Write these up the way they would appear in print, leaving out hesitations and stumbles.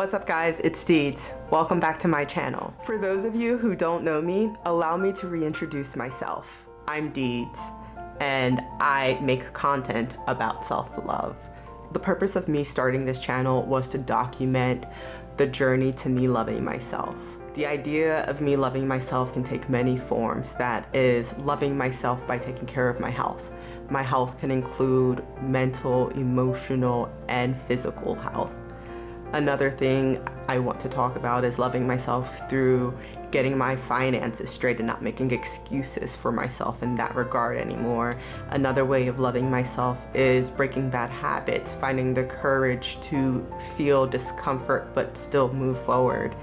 What's up guys, it's Deeds. Welcome back to my channel. For those of you who don't know me, allow me to reintroduce myself. I'm Deeds, and I make content about self-love. The purpose of me starting this channel was to document the journey to me loving myself. The idea of me loving myself can take many forms. That is, loving myself by taking care of my health. My health can include mental, emotional, and physical health. Another thing I want to talk about is loving myself through getting my finances straight and not making excuses for myself in that regard anymore. Another way of loving myself is breaking bad habits, finding the courage to feel discomfort but still move forward,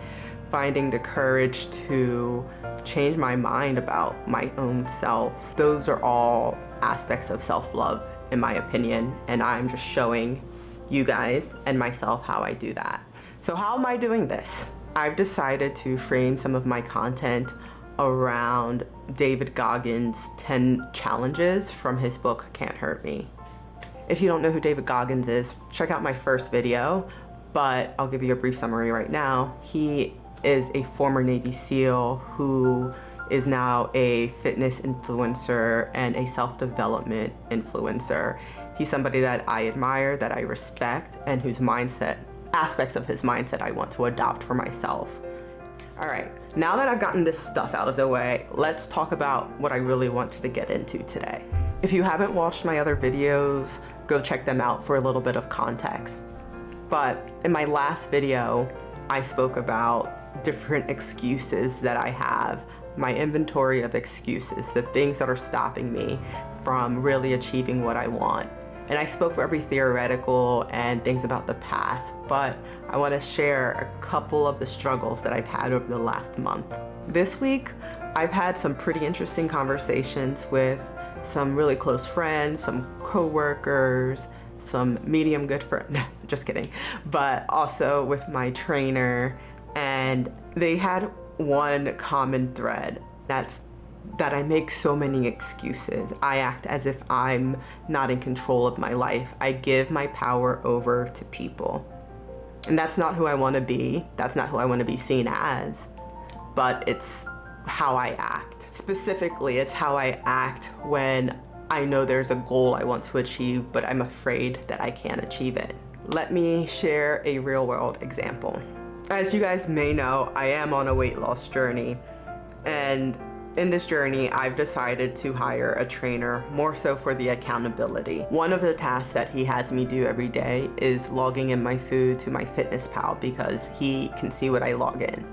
finding the courage to change my mind about my own self. Those are all aspects of self-love in my opinion, and I'm just showing you guys and myself how I do that. So how am I doing this? I've decided to frame some of my content around David Goggins' 10 challenges from his book Can't Hurt Me. If you don't know who David Goggins is, check out my first video, but I'll give you a brief summary right now. He is a former Navy SEAL who is now a fitness influencer and a self-development influencer. He's somebody that I admire, that I respect, and whose aspects of his mindset I want to adopt for myself. All right, now that I've gotten this stuff out of the way, let's talk about what I really wanted to get into today. If you haven't watched my other videos, go check them out for a little bit of context. But in my last video, I spoke about different excuses that I have, my inventory of excuses, the things that are stopping me from really achieving what I want. And I spoke very theoretical and things about the past, but I want to share a couple of the struggles that I've had over the last month. This week, I've had some pretty interesting conversations with some really close friends, some co-workers, some medium good friends, no, just kidding, but also with my trainer, and they had one common thread. That's that I make so many excuses. I act as if I'm not in control of my life. I give my power over to people. And that's not who I want to be. That's not who I want to be seen as. But it's how I act. Specifically, it's how I act when I know there's a goal I want to achieve, but I'm afraid that I can't achieve it. Let me share a real-world example. As you guys may know, I am on a weight loss journey, and in this journey, I've decided to hire a trainer more so for the accountability. One of the tasks that he has me do every day is logging in my food to MyFitnessPal because he can see what I log in.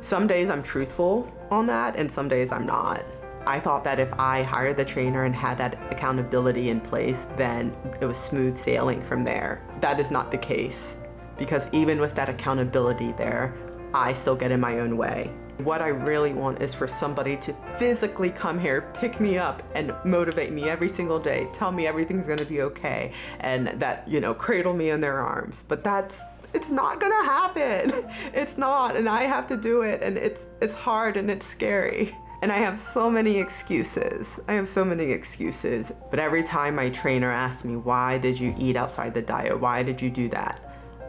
Some days I'm truthful on that and some days I'm not. I thought that if I hired the trainer and had that accountability in place, then it was smooth sailing from there. That is not the case, because even with that accountability there, I still get in my own way. What I really want is for somebody to physically come here, pick me up, and motivate me every single day, tell me everything's gonna be okay, and that, you know, cradle me in their arms. But it's not gonna happen. It's not, and I have to do it, and it's hard and it's scary. And I have so many excuses. But every time my trainer asks me, why did you eat outside the diet? Why did you do that?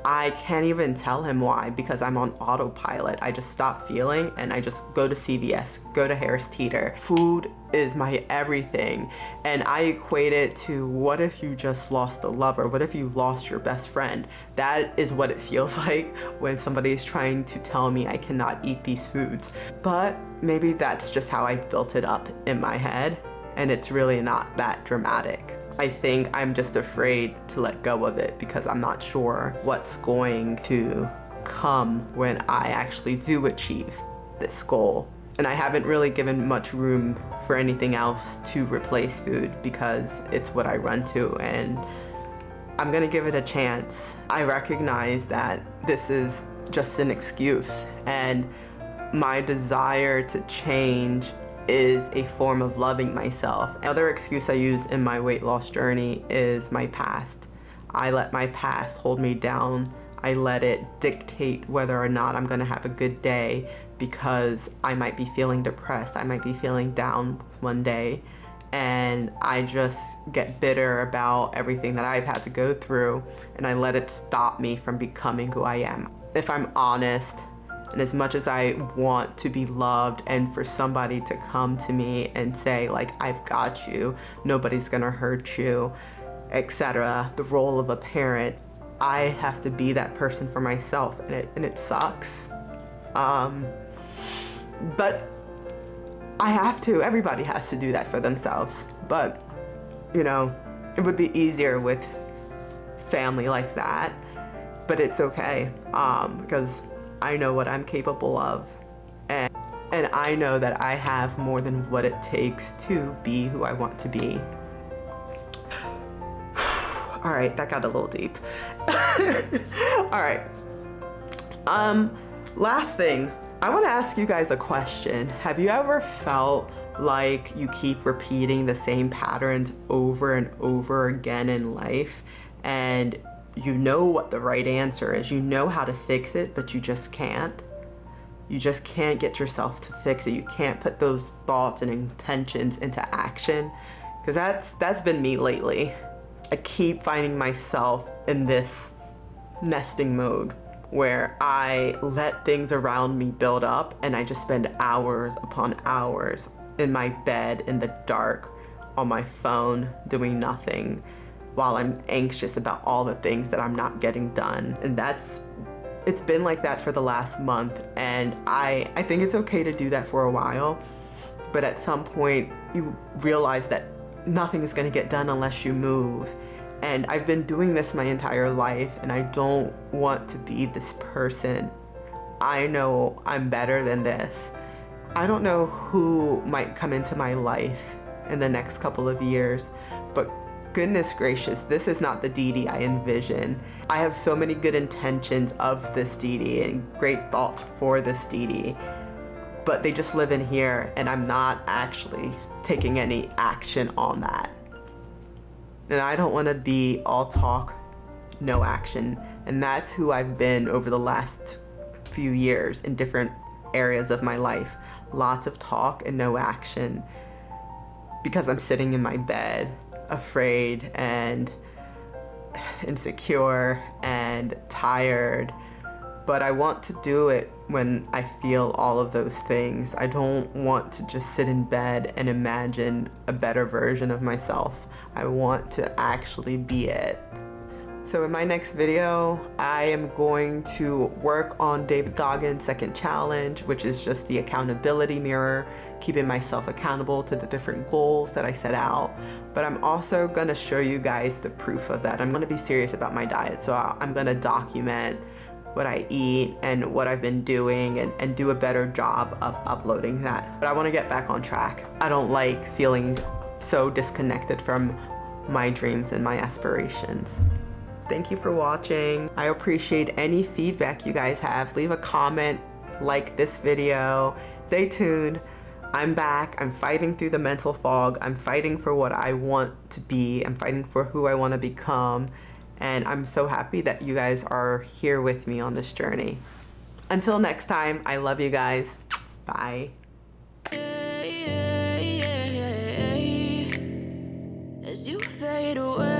I can't even tell him why, because I'm on autopilot. I just stop feeling and I just go to CVS, go to Harris Teeter. Food is my everything. And I equate it to, what if you just lost a lover? What if you lost your best friend? That is what it feels like when somebody's trying to tell me I cannot eat these foods. But maybe that's just how I built it up in my head, and it's really not that dramatic. I think I'm just afraid to let go of it because I'm not sure what's going to come when I actually do achieve this goal. And I haven't really given much room for anything else to replace food because it's what I run to, and I'm gonna give it a chance. I recognize that this is just an excuse, and my desire to change is a form of loving myself. Another excuse I use in my weight loss journey is my past. I let my past hold me down. I let it dictate whether or not I'm gonna have a good day because I might be feeling depressed. I might be feeling down one day, and I just get bitter about everything that I've had to go through, and I let it stop me from becoming who I am. if I'm honest, and as much as I want to be loved and for somebody to come to me and say, like, I've got you, nobody's gonna hurt you, etc., the role of a parent, I have to be that person for myself, and it sucks. But I have to. Everybody has to do that for themselves. But, you know, it would be easier with family like that. But it's okay, because I know what I'm capable of. And I know that I have more than what it takes to be who I want to be. All right, that got a little deep. All right. Last thing, I want to ask you guys a question. Have you ever felt like you keep repeating the same patterns over and over again in life, and you know what the right answer is, you know how to fix it, but you just can't? You just can't get yourself to fix it. You can't put those thoughts and intentions into action, because that's been me lately. I keep finding myself in this nesting mode where I let things around me build up, and I just spend hours upon hours in my bed in the dark on my phone doing nothing while I'm anxious about all the things that I'm not getting done. And it's been like that for the last month, and I think it's okay to do that for a while, but at some point you realize that nothing is going to get done unless you move. And I've been doing this my entire life, and I don't want to be this person. I know I'm better than this. I don't know who might come into my life in the next couple of years, but goodness gracious, this is not the Dee Dee I envision. I have so many good intentions of this Dee Dee and great thoughts for this Dee Dee, but they just live in here, and I'm not actually taking any action on that. And I don't want to be all talk, no action. And that's who I've been over the last few years in different areas of my life. Lots of talk and no action, because I'm sitting in my bed, afraid and insecure and tired. But I want to do it when I feel all of those things. I don't want to just sit in bed and imagine a better version of myself. I want to actually be it. So in my next video, I am going to work on David Goggins' second challenge, which is just the accountability mirror, keeping myself accountable to the different goals that I set out. But I'm also gonna show you guys the proof of that. I'm gonna be serious about my diet, so I'm gonna document what I eat and what I've been doing, and do a better job of uploading that. But I wanna get back on track. I don't like feeling so disconnected from my dreams and my aspirations. Thank you for watching. I appreciate any feedback you guys have. Leave a comment, like this video. Stay tuned. I'm back. I'm fighting through the mental fog. I'm fighting for what I want to be. I'm fighting for who I want to become. And I'm so happy that you guys are here with me on this journey. Until next time, I love you guys. Bye. As you fade away.